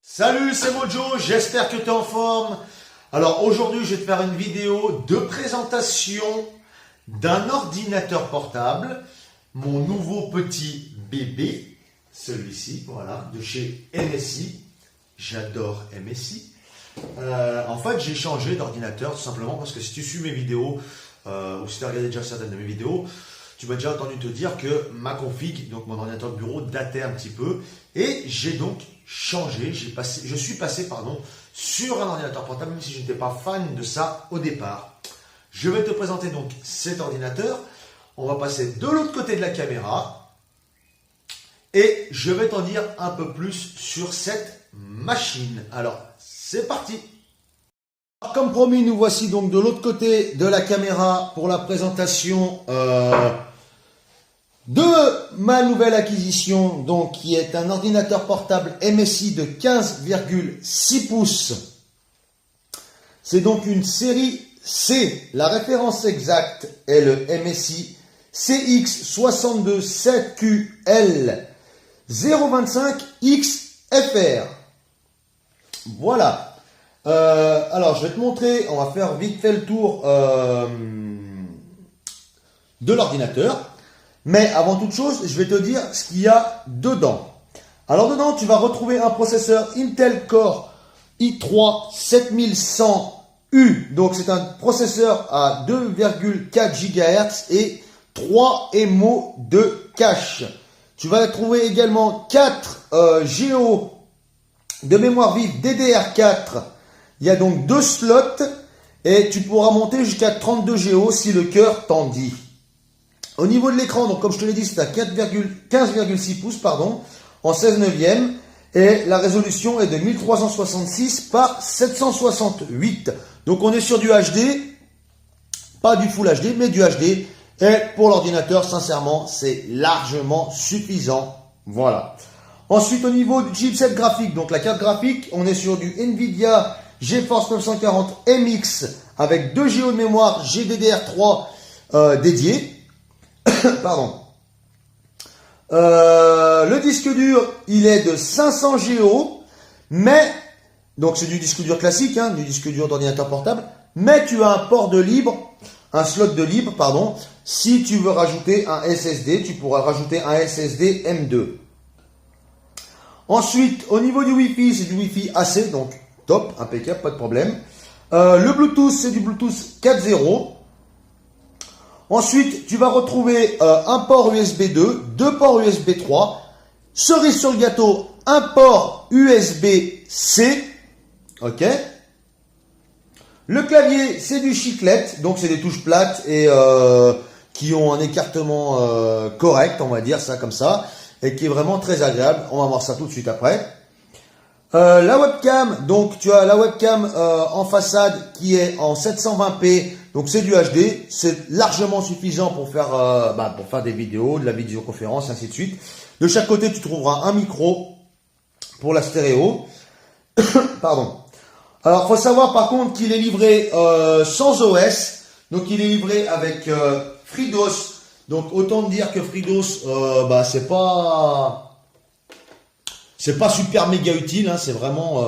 Salut, c'est Mojo, j'espère que tu es en forme. Alors aujourd'hui, je vais te faire une vidéo de présentation d'un ordinateur portable, mon nouveau petit bébé, celui-ci, voilà, de chez MSI. J'adore MSI. En fait, j'ai changé d'ordinateur tout simplement parce que si tu suis mes vidéos, ou si tu as regardé déjà certaines de mes vidéos, tu m'as déjà entendu te dire que ma config, donc mon ordinateur de bureau, datait un petit peu. Et j'ai donc changé, je suis passé sur un ordinateur portable, même si je n'étais pas fan de ça au départ. Je vais te présenter donc cet ordinateur. On va passer de l'autre côté de la caméra. Et je vais t'en dire un peu plus sur cette machine. Alors, c'est parti! Comme promis, nous voici donc de l'autre côté de la caméra pour la présentation de ma nouvelle acquisition, donc qui est un ordinateur portable MSI de 15,6 pouces. C'est donc une série C. La référence exacte est le MSI CX62-7QL 025XFR. Voilà. Alors, je vais te montrer, on va faire vite fait le tour de l'ordinateur. Mais avant toute chose, je vais te dire ce qu'il y a dedans. Alors dedans, tu vas retrouver un processeur Intel Core i3 7100U. Donc c'est un processeur à 2,4 GHz et 3 MO de cache. Tu vas trouver également 4 Go de mémoire vive DDR4. Il y a donc 2 slots et tu pourras monter jusqu'à 32 Go si le cœur t'en dit. Au niveau de l'écran, donc comme je te l'ai dit, c'est à 15,6 pouces, en 16 neuvième. Et la résolution est de 1366 par 768. Donc on est sur du HD, pas du Full HD, mais du HD. Et pour l'ordinateur, sincèrement, c'est largement suffisant. Voilà. Ensuite, au niveau du chipset graphique, donc la carte graphique, on est sur du Nvidia GeForce 940 MX avec 2 Go de mémoire GDDR3 dédié. Pardon. Le disque dur, il est de 500 Go, mais, donc c'est du disque dur classique, du disque dur d'ordinateur portable, mais tu as un port de libre, un slot de libre, pardon. Si tu veux rajouter un SSD, tu pourras rajouter un SSD M2. Ensuite, au niveau du Wi-Fi, c'est du Wi-Fi AC, donc top, impeccable, pas de problème. Le Bluetooth, c'est du Bluetooth 4.0. Ensuite, tu vas retrouver un port USB 2, 2 ports USB 3, cerise sur le gâteau, un port USB-C, ok. Le clavier, c'est du chiclette, donc c'est des touches plates et qui ont un écartement correct, on va dire ça comme ça, et qui est vraiment très agréable. On va voir ça tout de suite après. La webcam, donc tu as la webcam en façade qui est en 720p, donc c'est du HD, c'est largement suffisant pour faire des vidéos, de la vidéoconférence, ainsi de suite. De chaque côté, tu trouveras un micro pour la stéréo. Pardon. Alors, faut savoir par contre qu'il est livré sans OS, donc il est livré avec FreeDOS. Donc autant dire que FreeDOS, c'est pas super méga utile, c'est vraiment,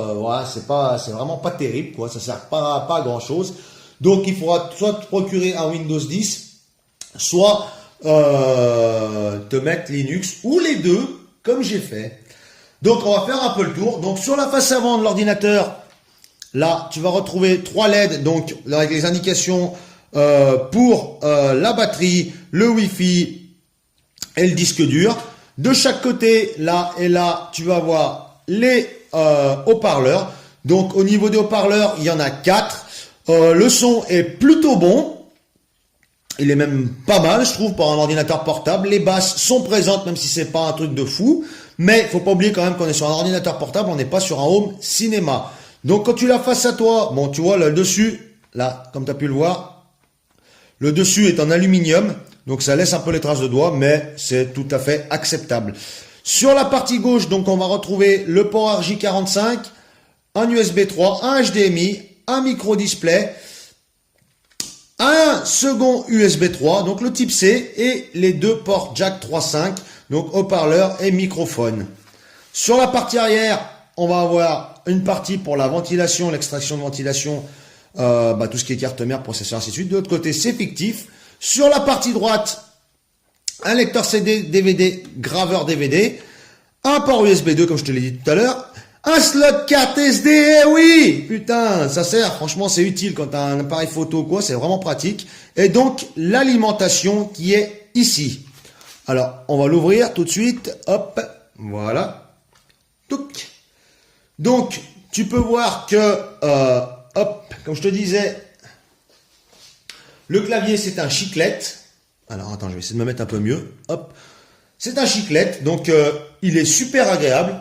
c'est vraiment pas terrible, quoi. Ça sert pas à grand chose. Donc il faudra soit te procurer un Windows 10, soit te mettre Linux, ou les deux, comme j'ai fait. Donc on va faire un peu le tour. Donc sur la face avant de l'ordinateur, là tu vas retrouver 3 LED, donc avec les indications pour la batterie, le Wi-Fi et le disque dur. De chaque côté, là et là, tu vas avoir les haut-parleurs. Donc au niveau des haut-parleurs, il y en a 4. Le son est plutôt bon. Il est même pas mal, je trouve, pour un ordinateur portable. Les basses sont présentes, même si c'est pas un truc de fou. Mais faut pas oublier quand même qu'on est sur un ordinateur portable, on n'est pas sur un home cinéma. Donc quand tu l'as face à toi, bon, tu vois, là, le dessus, là, comme tu as pu le voir, le dessus est en aluminium. Donc ça laisse un peu les traces de doigts, mais c'est tout à fait acceptable. Sur la partie gauche, donc on va retrouver le port RJ45, un USB 3, un HDMI, un micro display, un second USB 3, donc le type C, et les 2 ports jack 3.5, donc haut-parleur et microphone. Sur la partie arrière, on va avoir une partie pour la ventilation, l'extraction de ventilation, tout ce qui est carte mère, processeur, ainsi de suite. De l'autre côté, c'est fictif. Sur la partie droite, un lecteur CD, DVD, graveur DVD, un port USB 2, comme je te l'ai dit tout à l'heure, un slot carte SD, eh oui, putain, ça sert, franchement, c'est utile quand tu as un appareil photo ou quoi, c'est vraiment pratique. Et donc, l'alimentation qui est ici. Alors, on va l'ouvrir tout de suite, hop, voilà. Touc. Donc, tu peux voir que, comme je te disais, le clavier, c'est un chiclette. Alors, attends, je vais essayer de me mettre un peu mieux. Hop. C'est un chiclette, donc il est super agréable.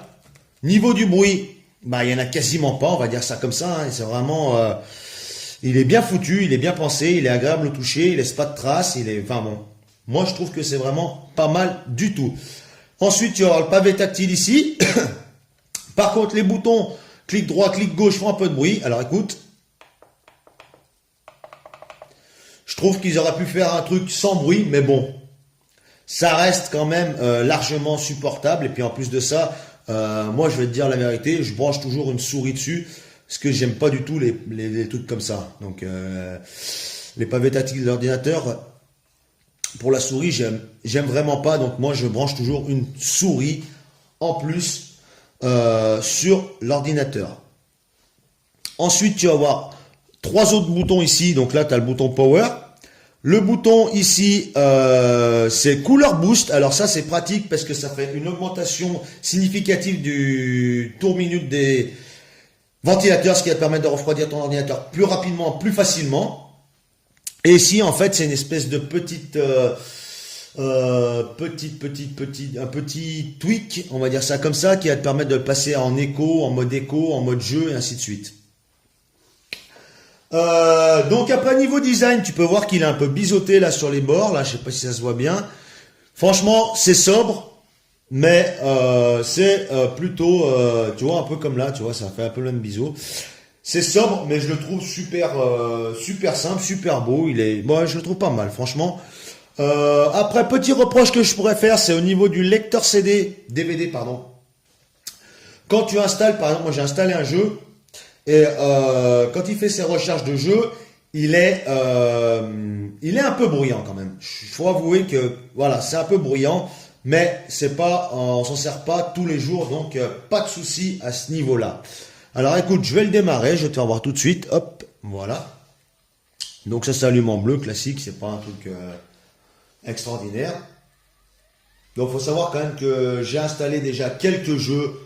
Niveau du bruit, il n'y en a quasiment pas, on va dire ça comme ça. Hein. C'est vraiment... il est bien foutu, il est bien pensé, il est agréable au toucher, il laisse pas de traces, il est... Enfin bon, moi je trouve que c'est vraiment pas mal du tout. Ensuite, tu auras le pavé tactile ici. Par contre, les boutons clic droit, clic gauche font un peu de bruit. Alors écoute... Je trouve qu'ils auraient pu faire un truc sans bruit, mais bon, ça reste quand même largement supportable. Et puis en plus de ça, moi je vais te dire la vérité, je branche toujours une souris dessus, parce que j'aime pas du tout les trucs comme ça. Donc les pavés tactiles de l'ordinateur, pour la souris, j'aime vraiment pas. Donc moi je branche toujours une souris en plus sur l'ordinateur. Ensuite, tu vas voir 3 autres boutons ici. Donc là, tu as le bouton Power. Le bouton ici, c'est Cooler Boost. Alors ça, c'est pratique parce que ça fait une augmentation significative du tour minute des ventilateurs, ce qui va te permettre de refroidir ton ordinateur plus rapidement, plus facilement. Et ici, en fait, c'est une espèce de petite, un petit tweak, on va dire ça comme ça, qui va te permettre de le passer en écho, en mode jeu, et ainsi de suite. Donc après niveau design, tu peux voir qu'il est un peu biseauté là sur les bords, là je sais pas si ça se voit bien. Franchement, c'est sobre, mais c'est plutôt, tu vois, un peu comme là, tu vois, ça fait un peu le même biseau. C'est sobre, mais je le trouve super simple, super beau. Je le trouve pas mal, franchement. Après, petit reproche que je pourrais faire, c'est au niveau du lecteur DVD, pardon. Quand tu installes, par exemple, moi j'ai installé un jeu. Et quand il fait ses recherches de jeu, il est un peu bruyant quand même. Il faut avouer que voilà, c'est un peu bruyant, mais c'est pas, on s'en sert pas tous les jours, donc pas de souci à ce niveau-là. Alors écoute, je vais le démarrer, je vais te faire voir tout de suite. Hop, voilà. Donc ça s'allume en bleu, classique, c'est pas un truc extraordinaire. Donc faut savoir quand même que j'ai installé déjà quelques jeux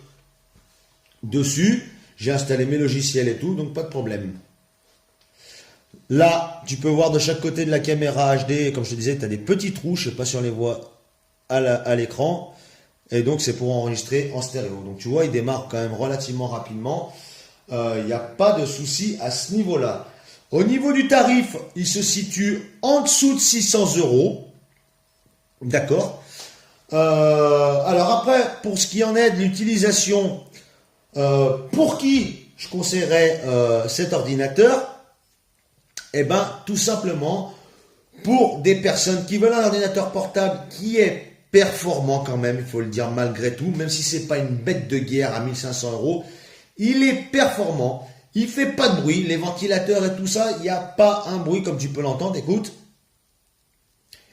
dessus. J'ai installé mes logiciels et tout, donc pas de problème. Là, tu peux voir de chaque côté de la caméra HD, comme je te disais, tu as des petits trous, je ne sais pas si on les voit à l'écran. Et donc, c'est pour enregistrer en stéréo. Donc, tu vois, il démarre quand même relativement rapidement. Il n'y a pas de souci à ce niveau-là. Au niveau du tarif, il se situe en dessous de 600 €. D'accord. Alors après, pour ce qui en est de l'utilisation... pour qui je conseillerais cet ordinateur? Eh ben, tout simplement pour des personnes qui veulent un ordinateur portable qui est performant quand même, il faut le dire malgré tout, même si c'est pas une bête de guerre à 1500 €, il est performant, il fait pas de bruit, les ventilateurs et tout ça, il n'y a pas un bruit comme tu peux l'entendre, écoute.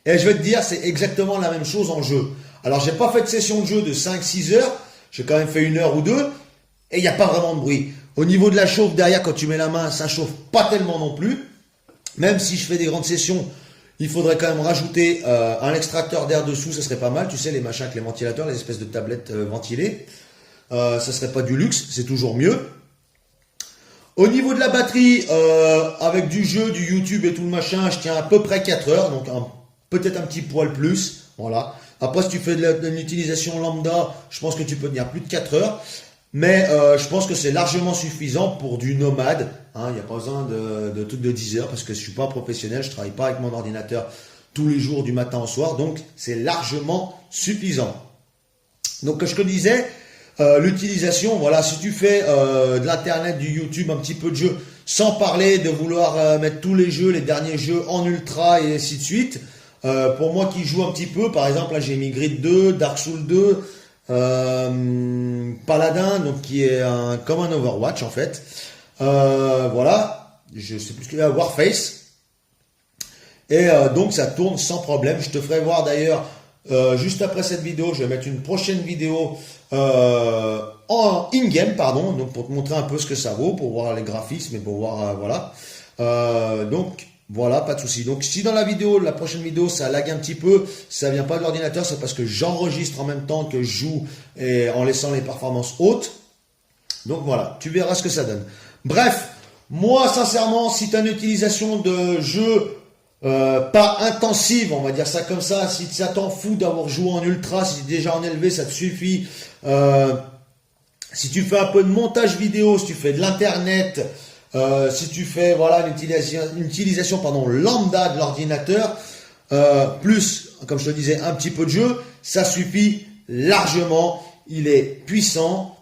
Et je vais te dire, c'est exactement la même chose en jeu. Alors, j'ai pas fait de session de jeu de 5-6 heures, j'ai quand même fait 1 heure ou 2, et il n'y a pas vraiment de bruit. Au niveau de la chauffe, derrière, quand tu mets la main, ça chauffe pas tellement non plus. Même si je fais des grandes sessions, il faudrait quand même rajouter un extracteur d'air dessous, ça serait pas mal. Tu sais, les machins avec les ventilateurs, les espèces de tablettes ventilées. Ça serait pas du luxe, c'est toujours mieux. Au niveau de la batterie, avec du jeu, du YouTube et tout le machin, je tiens à peu près 4 heures, donc peut-être un petit poil plus. Voilà. Après, si tu fais de l'utilisation lambda, je pense que tu peux tenir plus de 4 heures. Mais je pense que c'est largement suffisant pour du nomade. Il n'y a pas besoin de trucs de 10 heures parce que je ne suis pas professionnel, je ne travaille pas avec mon ordinateur tous les jours du matin au soir. Donc, c'est largement suffisant. Donc, comme je te disais, l'utilisation, voilà, si tu fais de l'internet, du YouTube, un petit peu de jeu, sans parler de vouloir mettre tous les jeux, les derniers jeux en ultra et ainsi de suite. Pour moi qui joue un petit peu, par exemple, là j'ai mis Grid 2, Dark Souls 2, Paladin, donc qui est comme un Overwatch en fait. Voilà, je sais plus ce qu'il y a, Warface. Et donc ça tourne sans problème. Je te ferai voir d'ailleurs, juste après cette vidéo, je vais mettre une prochaine vidéo en in-game, pardon, donc pour te montrer un peu ce que ça vaut, pour voir les graphismes et pour voir, voilà. Donc voilà, pas de souci. Donc si dans la vidéo, la prochaine vidéo, ça lag un petit peu, ça vient pas de l'ordinateur, c'est parce que j'enregistre en même temps que je joue et en laissant les performances hautes. Donc voilà, tu verras ce que ça donne. Bref, moi sincèrement, si tu as une utilisation de jeu pas intensive, on va dire ça comme ça, si ça t'en fout d'avoir joué en ultra, si tu es déjà en élevé, ça te suffit. Si tu fais un peu de montage vidéo, si tu fais de l'internet, si tu fais voilà une utilisation pardon, lambda de l'ordinateur, plus, comme je te disais, un petit peu de jeu, ça suffit largement. Il est puissant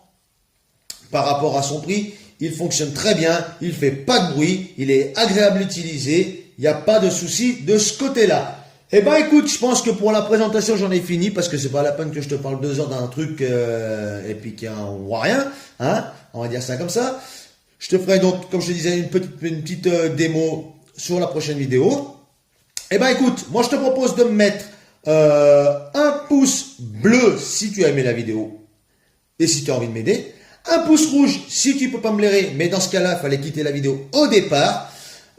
par rapport à son prix. Il fonctionne très bien, il fait pas de bruit, il est agréable à utiliser, il n'y a pas de souci de ce côté-là. Eh ben écoute, je pense que pour la présentation j'en ai fini parce que c'est pas la peine que je te parle 2 heures d'un truc et puis qu'il voit rien, hein, on va dire ça comme ça. Je te ferai donc, comme je te disais, une petite démo sur la prochaine vidéo. Eh ben écoute, moi je te propose de me mettre un pouce bleu si tu as aimé la vidéo et si tu as envie de m'aider. Un pouce rouge si tu peux pas me blairer, mais dans ce cas-là, il fallait quitter la vidéo au départ.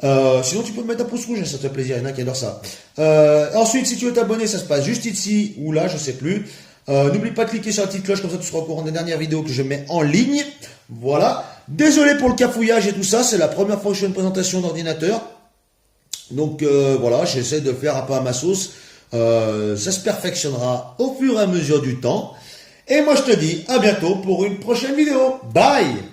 Sinon, tu peux me mettre un pouce rouge, ça te fait plaisir, il y en a qui adorent ça. Ensuite, si tu veux t'abonner, ça se passe juste ici ou là, je sais plus. N'oublie pas de cliquer sur la petite cloche, comme ça tu seras au courant des dernières vidéos que je mets en ligne. Voilà. Désolé pour le cafouillage et tout ça, c'est la première fois que je fais une présentation d'ordinateur. Donc voilà, j'essaie de faire un peu à ma sauce. Ça se perfectionnera au fur et à mesure du temps. Et moi je te dis à bientôt pour une prochaine vidéo. Bye!